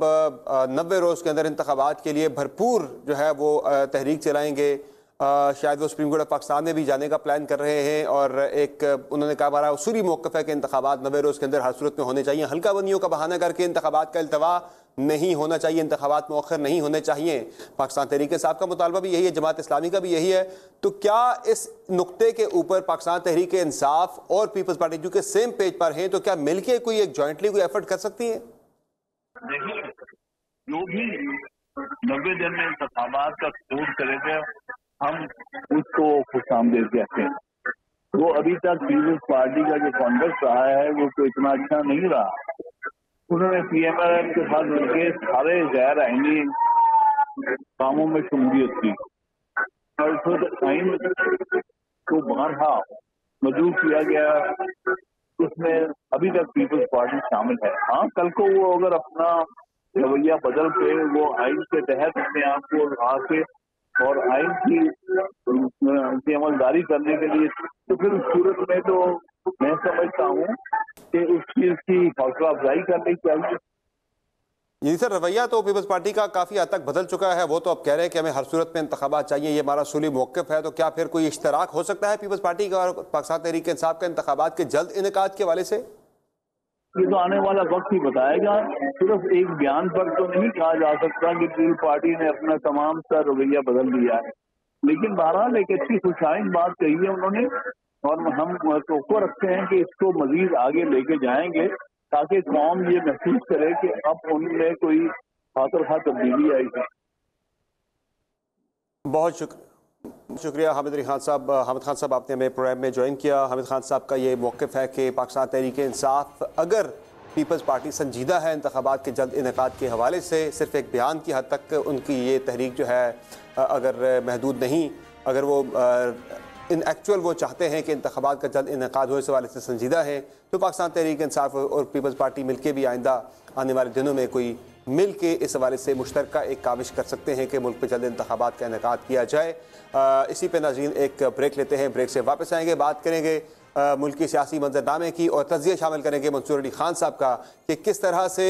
90 रोज़ के अंदर इंतखाबात के लिए भरपूर जो है वो तहरीक चलाएंगे। शायद वो सुप्रीम कोर्ट ऑफ पाकिस्तान में भी जाने का प्लान कर रहे हैं और एक उन्होंने कहा हमारा उसूली मौक़िफ़ है कि इंतखाबात 90 रोज़ के अंदर हर सूरत में होने चाहिए। हल्का बंदियों का बहाना करके इंतखाबात का इल्तवा नहीं होना चाहिए, इंतखाबात मौखर नहीं होने चाहिए। पाकिस्तान तहरीक इंसाफ का मुतालबा भी यही है, जमात इस्लामी का भी यही है। तो क्या इस नुक्ते के ऊपर पाकिस्तान तहरीक इंसाफ और पीपल्स पार्टी जो कि सेम पेज पर हैं, तो क्या मिलके कोई एक जॉइंटली कोई एफर्ट कर सकती है? नहीं, जो भी 90 दिन में इंतखाबात का कोड करेंगे हम उसको खुशामदीद कहते हैं। वो अभी तक पीपल्स पार्टी का जो कॉन्डक्ट रहा है वो तो इतना अच्छा नहीं रहा। उन्होंने PMLN के साथ मिलकर सारे गैर आईनी कामों में शमूलियत की और फिर आइन को बारहा मजबूर किया गया, उसमें अभी तक पीपल्स पार्टी शामिल है। हाँ, कल को वो अगर अपना रवैया बदल के वो आइन के तहत अपने आप को आके और आइन की अमलदारी करने के लिए, तो फिर उस सूरत में तो मैं समझता हूँ कि उस चीज की हौसला अफजाई करनी चाहिए। जी सर, रवैया तो पीपल्स पार्टी का काफ़ी हद तक बदल चुका है। वो तो अब कह रहे हैं कि हमें हर सूरत में इंतखाबात चाहिए, ये हमारा उसूली मौक़िफ़ है। तो क्या फिर कोई इश्तराक हो सकता है पीपल्स पार्टी का और पाकिस्तान तहरीक इंसाफ के इंतखाबात के जल्द इनेकाद के हवाले से? ये तो आने वाला वक्त ही बताएगा। सिर्फ एक बयान पर तो नहीं कहा जा सकता कि पीपल्स पार्टी ने अपना तमाम सा रवैया बदल दिया है, लेकिन बहरहाल एक अच्छी खुशाइन बात कही है उन्होंने और हम तवक्को रखते हैं कि इसको मजीद आगे लेके जाएंगे ताकि कौम ये महसूस करे कि अब उनमें कोई खातर खा तब्दीली आई है। बहुत शुक्रिया हामिद अली खान साहब। हामिद खान साहब, आपने हमें प्रोग्राम में ज्वाइन किया। हामिद खान साहब का ये मौक़िफ़ है कि पाकिस्तान तहरीक इंसाफ अगर पीपल्स पार्टी संजीदा है इंतखाबात के जल्द इनेकाद के हवाले से, सिर्फ एक बयान की हद तक उनकी ये तहरीक जो है अगर महदूद नहीं, अगर वो इन एक्चुअल वो चाहते हैं कि इंतखाबात का जल्द इनेकाद हो, इस हवाले से संजीदा है। तो पाकिस्तान तहरीक इंसाफ और पीपल्स पार्टी मिलकर भी आइंदा आने वाले दिनों में कोई मिल के इस हवाले से मुश्तरका एक काविश कर सकते हैं कि मुल्क में जल्द इंतखाबात का इनेकाद किया जाए। इसी पे नाज़रीन एक ब्रेक लेते हैं, ब्रेक से वापस आएंगे, बात करेंगे मुल्की सियासी मंजरनामे की और तज़किया शामिल करेंगे मंसूर अली खान साहब का कि किस तरह से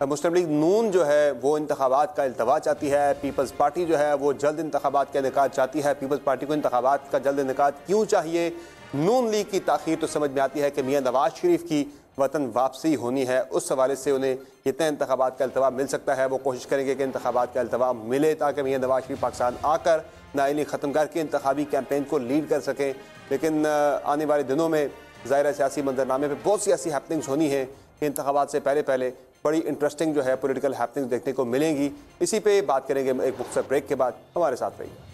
मुस्लिम लीग नून जो है वो इंतखाबात का इल्तवा चाहती है, पीपल्स पार्टी जो है वो जल्द इंतखाबात का इनेकाद चाहती है। पीपल्स पार्टी को इंतखाबात का जल्द इनेकाद क्यों चाहिए? नून लीग की ताख़ीर तो समझ में आती है कि मियाँ नवाज शरीफ की वतन वापसी होनी है, उस हवाले से उन्हें कितने इंतखाबात का इल्तवा मिल सकता है, वो कोशिश करेंगे कि इंतखाबात का इल्तवा मिले ताकि मियाँ नवाज शरीफ पाकिस्तान आकर नाइली ख़त्म करके इंतखाबी कैंपेन को लीड कर सकें। लेकिन आने वाले दिनों में ज़ाहिर सियासी मंजरनामे पर बहुत सी ऐसी हैपनिंग्स होनी है कि इंतखाबात से पहले पहले बड़ी इंटरेस्टिंग जो है पॉलिटिकल हैपनिंग्स देखने को मिलेंगी। इसी पे बात करेंगे एक मुख्तसर ब्रेक के बाद। हमारे साथ रहिए।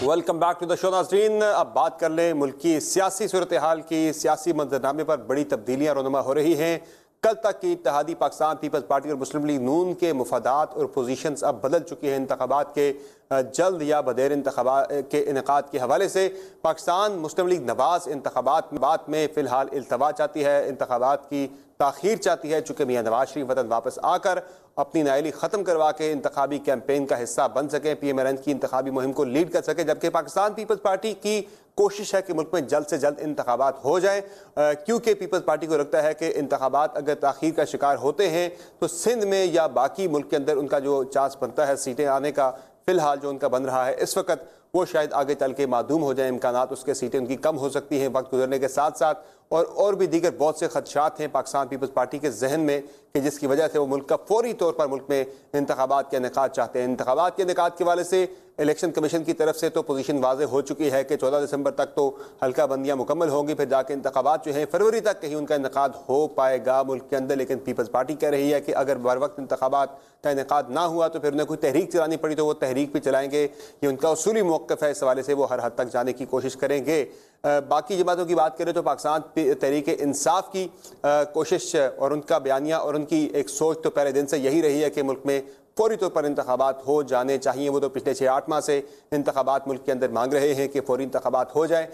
Welcome back to the show नाज़रीन। अब बात कर लें मुल्क की सियासी सूरत हाल की। सियासी मंजरनामे पर बड़ी तब्दीलियाँ रोनुमा हो रही हैं। कल तक की इत्तेहादी पाकिस्तान पीपल्स पार्टी और मुस्लिम लीग नून के मुफादात और पोजीशंस अब बदल चुकी हैं। इंतखाबात के जल्द या बदेर इंतखाबात के इनेकाद के हवाले से पाकिस्तान मुस्लिम लीग नवाज इंतखाबात में फ़िलहाल इल्तवा चाहती है, इंतखाबात की ताख़ीर चाहती है, चूँकि मियाँ नवाज शरीफ वतन वापस आकर अपनी नाइली ख़त्म करवा के इंतखाबी कैंपेन का हिस्सा बन सकें, PMLN की इंतखाबी मुहिम को लीड कर सकें। जबकि पाकिस्तान पीपल्स पार्टी की कोशिश है कि मुल्क में जल्द से जल्द इंतखाबात हो जाए, क्योंकि पीपल्स पार्टी को लगता है कि इंतखाबात अगर ताख़ीर का शिकार होते हैं तो सिंध में या बाकी मुल्क के अंदर उनका जो चांस बनता है सीटें आने का, फ़िलहाल जो उनका बन रहा है इस वक्त, वो शायद आगे चल के मादूम हो जाए। इम्कानात उसके सीटें उनकी कम हो सकती हैं वक्त गुजरने के साथ साथ। और भी दीगर बहुत से खदशात हैं पाकिस्तान पीपल्स पार्टी के जहन में कि जिसकी वजह से वो मुल्क का फौरी तौर पर मुल्क में इंतखाबात के इनेकाद चाहते हैं। इंतखाबात के इनेकाद के हवाले से इलेक्शन कमीशन की तरफ से तो पोजीशन वाज़ेह हो चुकी है कि 14 दिसंबर तक तो हल्का बंदियाँ मुकम्मल होंगी, फिर जाके इंतखाबात जो हैं फरवरी तक कहीं उनका इनेकाद हो पाएगा मुल्क के अंदर। लेकिन पीपल्स पार्टी कह रही है कि अगर बर वक्त इंतखाबात का इनेकाद ना हुआ तो फिर उन्हें कोई तहरीक चलानी पड़ी तो वो तहरीक भी चलाएंगे। ये उनका उसूली मौक़िफ़ है, इस हवाले से वो हर हद तक जाने की कोशिश करेंगे। बाकी जमातों की बात करें तो पाकिस्तान तहरीक इंसाफ की कोशिश और उनका बयानिया और उनकी एक सोच तो पहले दिन से यही रही है कि मुल्क में फौरी तौर पर इंतखाबात हो जाने चाहिए। वो तो पिछले 6-8 माह से इंतखाबात मुल्क के अंदर मांग रहे हैं कि फौरी इंतखाबात हो जाए।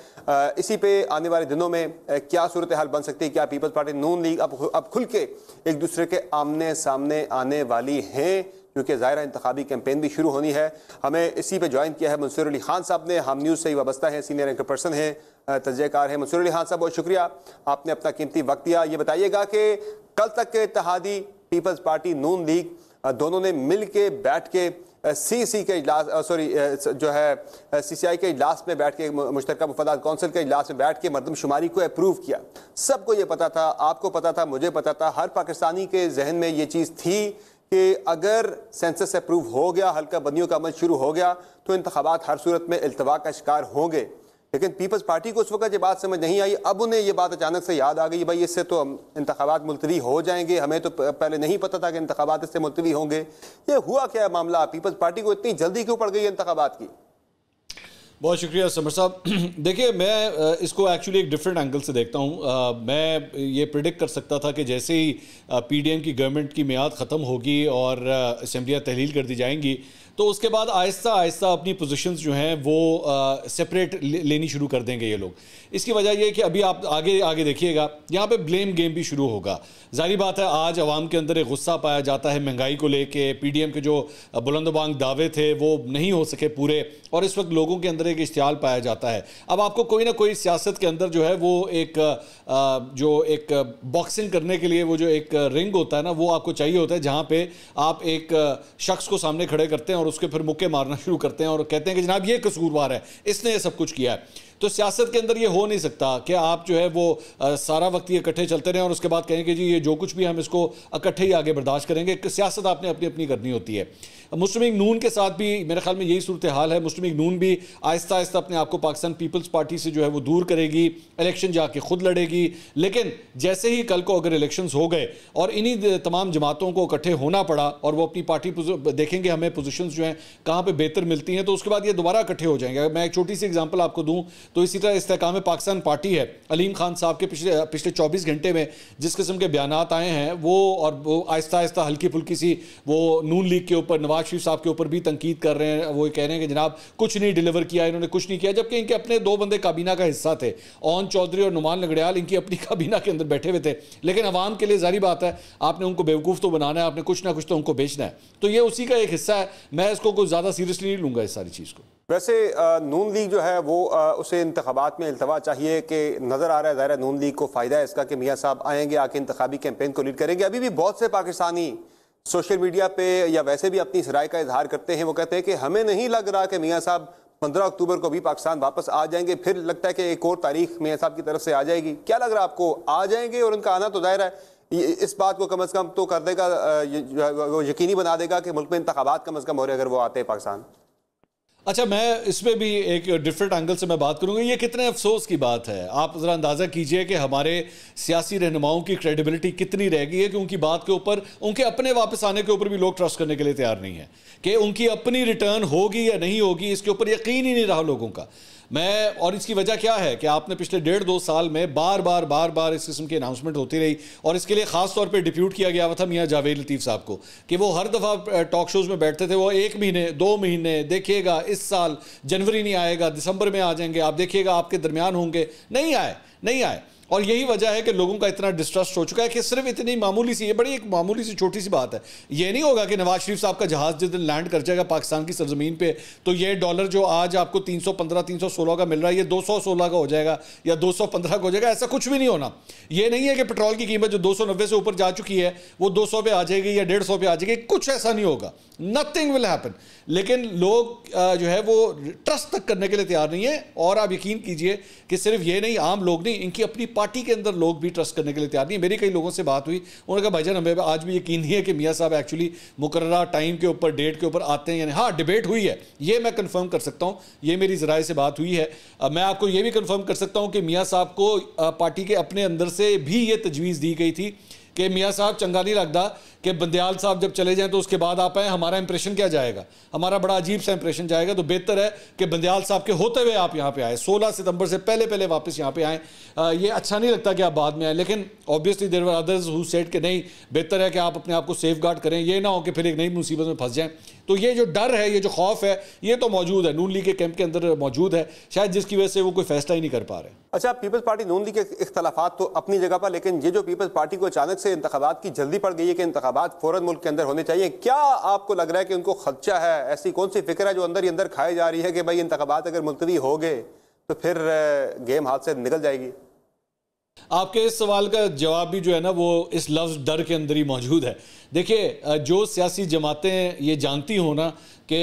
इसी पे आने वाले दिनों में क्या सूरत हाल बन सकती है? क्या पीपल्स पार्टी नून लीग अब खुल के एक दूसरे के आमने सामने आने वाली हैं? क्योंकि ज़ाहिर इंतखाबी कैंपेन भी शुरू होनी है। हमें इसी पे ज्वाइन किया है मंसूर अली खान साहब ने, हम न्यूज़ से ही वाबस्ता हैं, सीनियर एंकर पर्सन हैं, तजज़ियाकार हैं। मंसूर अली खान साहब बहुत शुक्रिया, आपने अपना कीमती वक्त दिया। ये बताइएगा कि कल तक के इत्तेहादी पीपल्स पार्टी नून लीग दोनों ने मिल के बैठ के CC के इजलास जो है CCI के इजलास में बैठ के, मुश्तरका मुफादात कौंसिल के इजलास में बैठ के मरदमशुमारी को अप्रूव किया। सबको ये पता था, आपको पता था, मुझे पता था, हर पाकिस्तानी के जहन में ये चीज़ थी कि अगर सेंसस अप्रूव हो गया, हल्का बंदियों का अमल शुरू हो गया तो इंतखाबात हर सूरत में इल्तवा का शिकार होंगे। लेकिन पीपल्स पार्टी को उस वक्त ये बात समझ नहीं आई। अब उन्हें ये बात अचानक से याद आ गई, भाई इससे तो इंतखाबात मुलतवी हो जाएंगे, हमें तो पहले नहीं पता था कि इंतखाबात इससे मुलतवी होंगे। ये हुआ क्या मामला? पीपल्स पार्टी को इतनी जल्दी क्यों पड़ गई इंतखाबात की? बहुत शुक्रिया समर साहब। देखिए, मैं इसको एक्चुअली एक डिफरेंट एंगल से देखता हूँ। मैं ये प्रिडिक्ट कर सकता था कि जैसे ही PDM की गवर्नमेंट की मियाद ख़त्म होगी और असम्बलियाँ तहलील कर दी जाएंगी तो उसके बाद आहिस्ता आहिस्ता अपनी पोजीशंस जो हैं वो सेपरेट लेनी शुरू कर देंगे ये लोग। इसकी वजह ये है कि अभी आप आगे देखिएगा, यहाँ पे ब्लेम गेम भी शुरू होगा। जाहिर बात है आज अवाम के अंदर एक गुस्सा पाया जाता है महंगाई को लेके, PDM के जो बुलंदबांग दावे थे वो नहीं हो सके पूरे, और इस वक्त लोगों के अंदर एक इश्तियाल पाया जाता है। अब आपको कोई ना कोई सियासत के अंदर जो है वो एक बॉक्सिंग करने के लिए वो जो एक रिंग होता है ना, वो आपको चाहिए होता है, जहाँ पे आप एक शख्स को सामने खड़े करते हैं और उसके फिर मुक्के मारना शुरू करते हैं और कहते हैं कि जनाब ये कसूरवार है, इसने ये सब कुछ किया है। तो सियासत के अंदर ये हो नहीं सकता कि आप जो है वो सारा वक्त ये इकट्ठे चलते रहें और उसके बाद कहें कि जी ये जो कुछ भी हम इसको इकट्ठे ही आगे बर्दाश्त करेंगे। सियासत आपने अपनी अपनी करनी होती है। मुस्लिम लीग नून के साथ भी मेरे ख्याल में यही सूरत हाल है। मुस्लिम लीग नून भी आहिस्ता आहिस्ता अपने आप को पाकिस्तान पीपल्स पार्टी से जो है वो दूर करेगी, इलेक्शन जाके खुद लड़ेगी। लेकिन जैसे ही कल को अगर इलेक्शंस हो गए और इन्हीं तमाम जमातों को इकट्ठे होना पड़ा और वो अपनी पार्टी देखेंगे हमें पोजीशंस जो हैं कहाँ पे बेहतर मिलती हैं, तो उसके बाद ये दोबारा इकट्ठे हो जाएंगे। मैं एक छोटी सी एग्जांपल आपको दूं तो इसी तरह इस्तेहकाम पाकिस्तान पार्टी है, अलीम खान साहब के पिछले 24 घंटे में जिस किस्म के बयानात आए हैं वो आहिस्ता आहिस्ता हल्की फुल्की सी वो नून लीग के ऊपर, नवाज शरीफ साहब के ऊपर भी तनकीद कर रहे हैं। वो कह रहे हैं कि जनाब कुछ नहीं डिलीवर किया, इन्होंने कुछ नहीं किया, जबकि इनके अपने 2 बंदे काबीना का हिस्सा थे, ओन चौधरी और नुमान लंगड़ियाल, इनकी अपनी काबीना के अंदर बैठे हुए थे। लेकिन अवाम के लिए जारी बात है आपने उनको बेवकूफ़ तो बनाना है, आपने कुछ ना कुछ तो उनको बेचना है, तो ये उसी का एक हिस्सा है। मैं इसको कुछ ज़्यादा सीरियसली नहीं लूँगा इस सारी चीज़ को। वैसे नून लीग जो है वो उसे इंतखाबात में इल्तवा चाहिए कि नज़र आ रहा है ज़ाहिर है नून लीग को फ़ायदा है इसका कि मियाँ साहब आएंगे, आके इंतखाबी कैंपेन को लीड करेंगे। अभी भी बहुत से पाकिस्तानी सोशल मीडिया पे या वैसे भी अपनी इस राय का इजहार करते हैं। वो कहते हैं कि हमें नहीं लग रहा कि मियाँ साहब 15 अक्टूबर को भी पाकिस्तान वापस आ जाएंगे, फिर लगता है कि एक और तारीख मियाँ साहब की तरफ से आ जाएगी। क्या लग रहा है आपको, आ जाएंगे? और उनका आना तो ज़ाहिर है इस बात को कम अज़ कम तो कर देगा, वो यकीनी बना देगा कि मुल्क में इंतखाबात कम अज़ कम हो रहे अगर वो आते हैं पाकिस्तान। अच्छा, मैं इसमें भी एक डिफरेंट एंगल से मैं बात करूंगा। ये कितने अफसोस की बात है, आप ज़रा अंदाज़ा कीजिए कि हमारे सियासी रहनुमाओं की क्रेडिबिलिटी कितनी रह गई है कि उनकी बात के ऊपर, उनके अपने वापस आने के ऊपर भी लोग ट्रस्ट करने के लिए तैयार नहीं है कि उनकी अपनी रिटर्न होगी या नहीं होगी, इसके ऊपर यकीन ही नहीं रहा लोगों का। और इसकी वजह क्या है कि आपने पिछले 1.5-2 साल में बार बार इस किस्म की अनाउंसमेंट होती रही और इसके लिए खास तौर पे डिप्यूट किया गया था मियां जावेद लतीफ़ साहब को कि वो हर दफ़ा टॉक शोज़ में बैठते थे। वो 1 महीने 2 महीने देखिएगा, इस साल जनवरी नहीं आएगा, दिसंबर में आ जाएंगे, आप देखिएगा आपके दरमियान होंगे, नहीं आए। और यही वजह है कि लोगों का इतना डिस्ट्रस्ट हो चुका है कि सिर्फ इतनी मामूली सी, ये बड़ी एक मामूली सी छोटी सी बात है। ये नहीं होगा कि नवाज शरीफ साहब का जहाज़ जिस दिन लैंड कर जाएगा पाकिस्तान की सरजमीन पे तो ये डॉलर जो आज आपको 315-316 का मिल रहा है ये 216 का हो जाएगा या 215 का हो जाएगा। ऐसा कुछ भी नहीं होना। ये नहीं है कि पेट्रोल की कीमत जो 290 से ऊपर जा चुकी है वो 200 पे आ जाएगी या 150 पे आ जाएगी, कुछ ऐसा नहीं होगा। Nothing will happen. लेकिन लोग जो है वो ट्रस्ट तक करने के लिए तैयार नहीं है। और आप यकीन कीजिए कि सिर्फ ये नहीं, आम लोग नहीं, इनकी अपनी पार्टी के अंदर लोग भी ट्रस्ट करने के लिए तैयार नहीं है। मेरी कई लोगों से बात हुई, उन्होंने कहा भाईजान हमें आज भी यकीन नहीं है कि मियाँ साहब एक्चुअली मुकर्ररा टाइम के ऊपर, डेट के ऊपर आते हैं। यानी हाँ, डिबेट हुई है, ये मैं कंफर्म कर सकता हूँ, ये मेरी ज़राए से बात हुई है। मैं आपको ये भी कंफर्म कर सकता हूँ कि मियाँ साहब को पार्टी के अपने अंदर से भी ये तजवीज़ दी गई थी कि मियाँ साहब चंगा नहीं लगता कि बंदयाल साहब जब चले जाएं तो उसके बाद आप आए, हमारा इंप्रेशन क्या जाएगा, हमारा बड़ा अजीब सा इंप्रेशन जाएगा। तो बेहतर है कि बंदयाल साहब के होते हुए आप यहाँ पे आए, 16 सितंबर से पहले वापस यहाँ पे आएँ। ये अच्छा नहीं लगता कि आप बाद में आए, लेकिन obviously there were others who said कि नहीं, बेहतर है कि आप अपने आप को सेफ गार्ड करें, ये ना हो कि फिर एक नई मुसीबत में फंस जाएं। तो ये जो डर है, ये जो खौफ है, ये तो मौजूद है, नून लीग के कैंप के अंदर मौजूद है, शायद जिसकी वजह से वो कोई फैसला ही नहीं कर पा रहे। अच्छा, पीपल्स पार्टी नून लीग के इख्तलाफात तो अपनी जगह पर, लेकिन ये जो पीपल्स पार्टी को अचानक से इंतखाबात की जल्दी पड़ गई है कि इंतखाबात फौरन मुल्क के अंदर होने चाहिए, क्या आपको लग रहा है कि उनको खदशा है? ऐसी कौन सी फिक्र है जो अंदर ही अंदर खाई जा रही है कि भाई इंतखाबात अगर मुलतवी हो गए तो फिर गेम हाथ से निकल जाएगी? आपके इस सवाल का जवाब भी जो है ना वो इस लफ्ज़ डर के अंदर ही मौजूद है। देखिए, जो सियासी जमातें ये जानती हो ना कि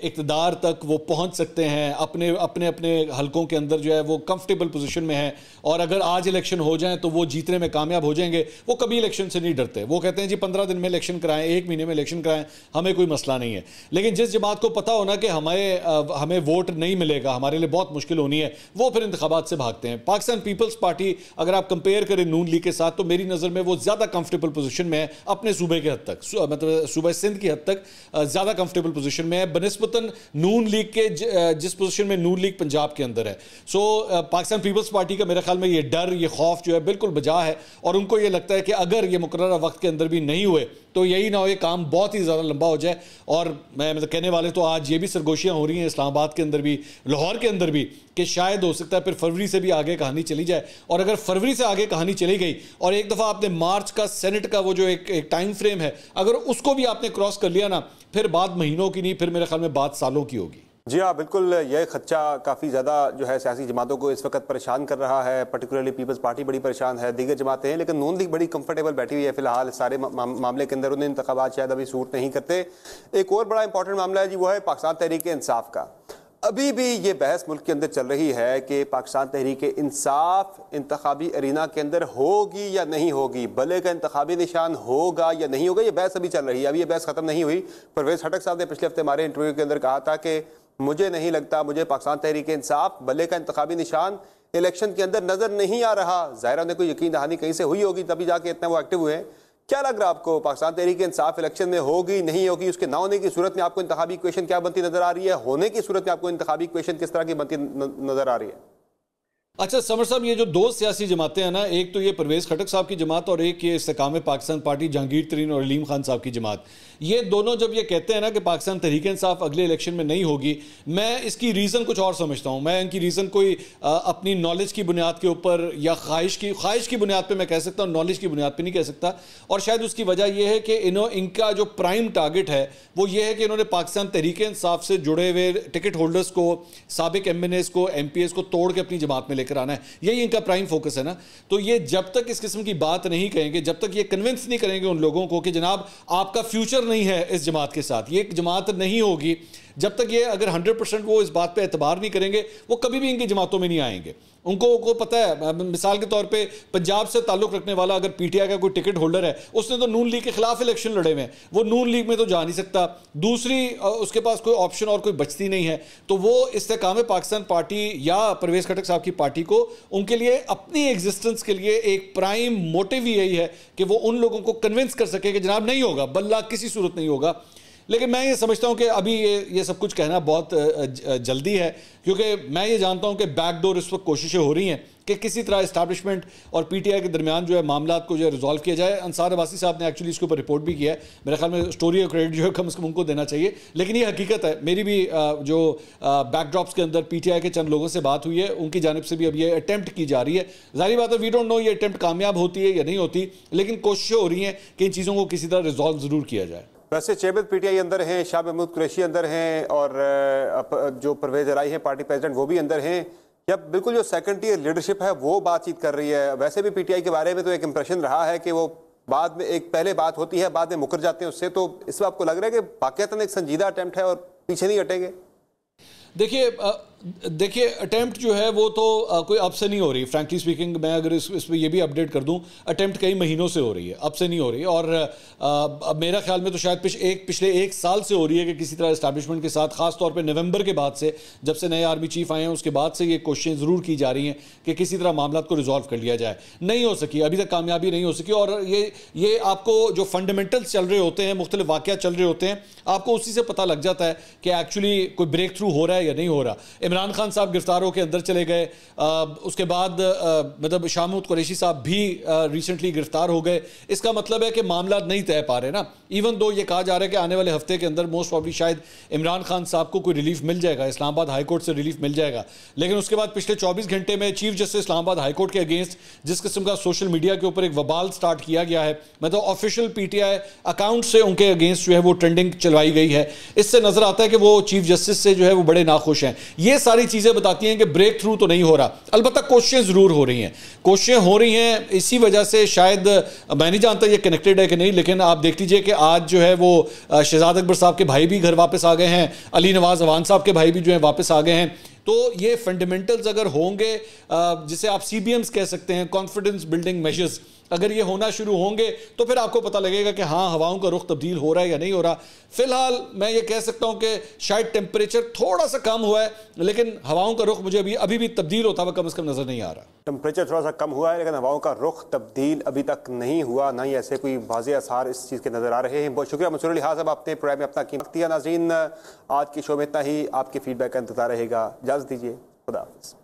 इक़्तिदार तक वो पहुंच सकते हैं, अपने अपने अपने हलकों के अंदर जो है वो कंफर्टेबल पोजीशन में है, और अगर आज इलेक्शन हो जाए तो वो जीतने में कामयाब हो जाएंगे, वो कभी इलेक्शन से नहीं डरते। वो कहते हैं जी 15 दिन में इलेक्शन कराएं, 1 महीने में इलेक्शन कराएं, हमें कोई मसला नहीं है। लेकिन जिस जमात को पता हो ना कि हमें वोट नहीं मिलेगा, हमारे लिए बहुत मुश्किल होनी है, वो फिर इंतखाबात से भागते हैं। पाकिस्तान पीपल्स पार्टी अगर आप कंपेयर करें नून लीग के साथ, तो मेरी नज़र में वो ज़्यादा कंफर्टेबल पोजीशन में है अपने सूबे के हद तक, मतलब सूबा सिंध की हद तक ज़्यादा कंफर्टेबल पोजीशन में है बनिस्बतन नून लीग के जिस पोजीशन में नून लीग पंजाब के अंदर है। पाकिस्तान पीपल्स पार्टी का मेरे ख्याल में ये डर, ये खौफ जो है बिल्कुल बजा है, और उनको ये लगता है कि अगर ये मुकर्ररा वक्त के अंदर भी नहीं हुए तो यही ना हो ये काम बहुत ही ज़्यादा लंबा हो जाए। और मैं मतलब कहने वाले तो आज ये भी सरगोशियाँ हो रही हैं इस्लामाबाद के अंदर भी, लाहौर के अंदर भी, कि शायद हो सकता है फिर फरवरी से भी आगे कहानी चली जाए। और अगर फरवरी से आगे कहानी चली गई और एक दफ़ा आपने मार्च का सेनेट का वो जो एक टाइम फ्रेम है, अगर उसको भी आपने क्रॉस कर लिया ना, फिर बात महीनों की नहीं, फिर मेरे ख्याल में बात सालों की होगी। जी हाँ, बिल्कुल। यह खदशा काफ़ी ज़्यादा जो है सियासी जमातों को इस वक्त परेशान कर रहा है। पर्टिकुलरली पीपल्स पार्टी बड़ी परेशान है, दीगर जमातें हैं, लेकिन नून लीग बड़ी कंफर्टेबल बैठी हुई है फिलहाल सारे मामले के अंदर। उन्हें इंतखाबात शायद अभी सूट नहीं करते। एक और बड़ा इंपॉर्टेंट मामला है जी, वो है पाकिस्तान तहरीक इंसाफ का। अभी भी ये बहस मुल्क के अंदर चल रही है कि पाकिस्तान तहरीक इंसाफ इंतखाबी अरीना के अंदर होगी या नहीं होगी, भले का इंतखाबी निशान होगा या नहीं होगा, ये बहस अभी चल रही है। अभी ये बहस खत्म नहीं हुई। परवेज खटक साहब ने पिछले हफ्ते हमारे इंटरव्यू के अंदर कहा था कि मुझे नहीं लगता, मुझे पाकिस्तान तहरीक इंसाफ भले का इंतखाबी निशान इलेक्शन के अंदर नजर नहीं आ रहा। ज़ाहिर ने कोई यकीन दहानी कहीं से हुई होगी, तभी जाके इतना वो एक्टिव हुए हैं। क्या लग रहा है आपको, पाकिस्तान तहरीक इंसाफ इलेक्शन में होगी नहीं होगी? उसके ना होने की सूरत में आपको इंतखाबी इक्वेशन क्या बनती नजर आ रही है? होने की सूरत में आपको इंतखाबी इक्वेशन किस तरह की बनती नजर आ रही है? अच्छा समर साहब, ये जो दो सियासी जमातें हैं ना, एक तो ये परवेज खटक साहब की जमात और एक ये इस्तेकाम पाकिस्तान पार्टी जहांगीर तरीन और अलीम खान साहब की जमात, ये दोनों जब ये कहते हैं ना कि पाकिस्तान तहरीक इंसाफ अगले इलेक्शन में नहीं होगी, मैं इसकी रीज़न कुछ और समझता हूँ। मैं इनकी रीज़न कोई अपनी नॉलेज की बुनियाद के ऊपर या ख्वाहिश की बुनियाद पर मैं कह सकता हूँ, नॉलेज की बुनियाद पर नहीं कह सकता। और शायद उसकी वजह यह है कि इनका जो प्राइम टारगेट है वो ये है कि इन्होंने पाकिस्तान तहरीक इंसाफ से जुड़े हुए टिकट होल्डर्स को, साबिक MNAs को, MPs को तोड़ के अपनी जमात में लेकर आना है। यही इनका प्राइम फोकस है ना। तो ये जब तक इस किस्म की बात नहीं कहेंगे, जब तक ये कन्विंस नहीं करेंगे उन लोगों को कि जनाब आपका फ्यूचर नहीं है इस जमात के साथ, ये जमात नहीं होगी, जब तक ये अगर 100% वो इस बात पे एतबार नहीं करेंगे, वो कभी भी इनकी जमातों में नहीं आएंगे। उनको पता है, मिसाल के तौर पे पंजाब से ताल्लुक रखने वाला अगर PTI का कोई टिकट होल्डर है, उसने तो नून लीग के खिलाफ इलेक्शन लड़े हुए हैं, वो नून लीग में तो जा नहीं सकता। दूसरी उसके पास कोई ऑप्शन और कोई बचती नहीं है, तो वो इस्तेकाम पाकिस्तान पार्टी या परवेज खटक साहब की पार्टी को उनके लिए अपनी एग्जिस्टेंस के लिए एक प्राइम मोटिव ही यही है कि वो उन लोगों को कन्विंस कर सके कि जनाब नहीं होगा, बल्ला किसी सूरत नहीं होगा। लेकिन मैं ये समझता हूं कि अभी ये सब कुछ कहना बहुत जल्दी है, क्योंकि मैं ये जानता हूं कि बैकडोर इस वक्त कोशिशें हो रही हैं कि किसी तरह इस्टेब्लिशमेंट और PTI के दरमियान जो है मामला को जो है रिजॉल्व किया जाए। अंसार अब्बासी साहब ने एक्चुअली इसके ऊपर रिपोर्ट भी किया है। मेरे ख्याल में स्टोरी और क्रेडिट जो है कम से कम उनको देना चाहिए, लेकिन ये हकीकत है। मेरी भी जो बैकड्रॉप्स के अंदर PTI के चंद लोगों से बात हुई है, उनकी जानिब से भी अब ये अटैम्प्ट की जा रही है। जाहिर बात है, वी डोंट नो ये अटैम्प्ट कामयाब होती है या नहीं होती, लेकिन कोशिशें हो रही हैं कि इन चीज़ों को किसी तरह रिजॉल्व ज़रूर किया जाए। वैसे चेयरमैन PTI अंदर हैं, शाह महमूद कुरैशी अंदर हैं, और जो परवेज इलाही हैं पार्टी प्रेसिडेंट वो भी अंदर हैं, या बिल्कुल जो सेकंड टियर लीडरशिप है वो बातचीत कर रही है? वैसे भी PTI के बारे में तो एक इंप्रेशन रहा है कि वो बाद में एक पहले बात होती है, बाद में मुकर जाते हैं उससे। तो इस बात आपको लग रहा है कि वाकईतन एक संजीदा अटेम्प्ट है और पीछे नहीं हटेंगे? देखिए अटेम्प्ट जो है वो तो कोई अब से नहीं हो रही। फ्रैंकली स्पीकिंग, मैं अगर इस पर ये भी अपडेट कर दूं, अटेम्प्ट कई महीनों से हो रही है, अब से नहीं हो रही। और मेरा ख्याल में तो शायद पिछले एक साल से हो रही है कि किसी तरह इस्टेब्लिशमेंट के साथ, खास तौर पे नवंबर के बाद से, जब से नए आर्मी चीफ आए हैं, उसके बाद से ये कोशिशें ज़रूर की जा रही हैं कि किसी तरह मामला को रिजॉल्व कर लिया जाए। नहीं हो सकी, अभी तक कामयाबी नहीं हो सकी। और ये आपको जो फंडामेंटल्स चल रहे होते हैं, मुख्तलिफ वाक़या चल रहे होते हैं, आपको उसी से पता लग जाता है कि एक्चुअली कोई ब्रेक थ्रू हो रहा है या नहीं हो रहा। इमरान खान साहब गिरफ्तार होकर अंदर चले गए, उसके बाद मतलब शाह महमूद कुरैशी साहब भी रिसेंटली गिरफ्तार हो गए। इसका मतलब है कि मामला नहीं तय पा रहे ना। इवन दो ये कहा जा रहा है कि आने वाले हफ्ते के अंदर मोस्ट प्रॉब्ली शायद इमरान खान साहब को कोई रिलीफ मिल जाएगा, इस्लामाबाद हाई कोर्ट से रिलीफ मिल जाएगा। लेकिन उसके बाद पिछले 24 घंटे में chief justice Islamabad high court के अगेंस्ट जिस किस्म का सोशल मीडिया के ऊपर एक वबाल स्टार्ट किया गया है, मतलब ऑफिशियल PTI अकाउंट से उनके अगेंस्ट जो है वो ट्रेंडिंग चलवाई गई है, इससे नजर आता है कि वो चीफ जस्टिस से जो है वो बड़े नाखुश हैं। ये सारी चीजें बताती हैं कि ब्रेक थ्रू तो नहीं हो रहा। अलबत्ता कोशिशें जरूर हो रही हैं, कोशिशें हो रही हैं। इसी वजह से शायद, मैं नहीं जानता ये कनेक्टेड है कि नहीं, लेकिन आप देख लीजिए कि आज जो है वो शहजाद अकबर साहब के भाई भी घर वापस आ गए हैं, अली नवाज अवान साहब के भाई भी जो है वापस आ गए हैं। तो ये फंडामेंटल्स अगर होंगे, जिसे आप CBMs कह सकते हैं, कॉन्फिडेंस बिल्डिंग मेजर्स, अगर ये होना शुरू होंगे तो फिर आपको पता लगेगा कि हाँ, हवाओं का रुख तब्दील हो रहा है या नहीं हो रहा। फिलहाल मैं ये कह सकता हूं कि शायद टेम्परेचर थोड़ा सा कम हुआ है, लेकिन हवाओं का रुख मुझे अभी भी तब्दील होता हुआ कम से कम नजर नहीं आ रहा। टेम्परेचर थोड़ा सा कम हुआ है, लेकिन हवाओं का रुख तब्दील अभी तक नहीं हुआ, ना ही ऐसे कोई वाज़ेह आसार इस चीज़ के नजर आ रहे हैं। बहुत शुक्रिया मंसूर अली खान साहब, आपने प्रोग्राम में अपना कीमती दिया। नाज़रीन, आज के शो में इतना ही। आपके फीडबैक का इंतजार रहेगा। इजाज़त दीजिए, खुदा हाफ़िज़।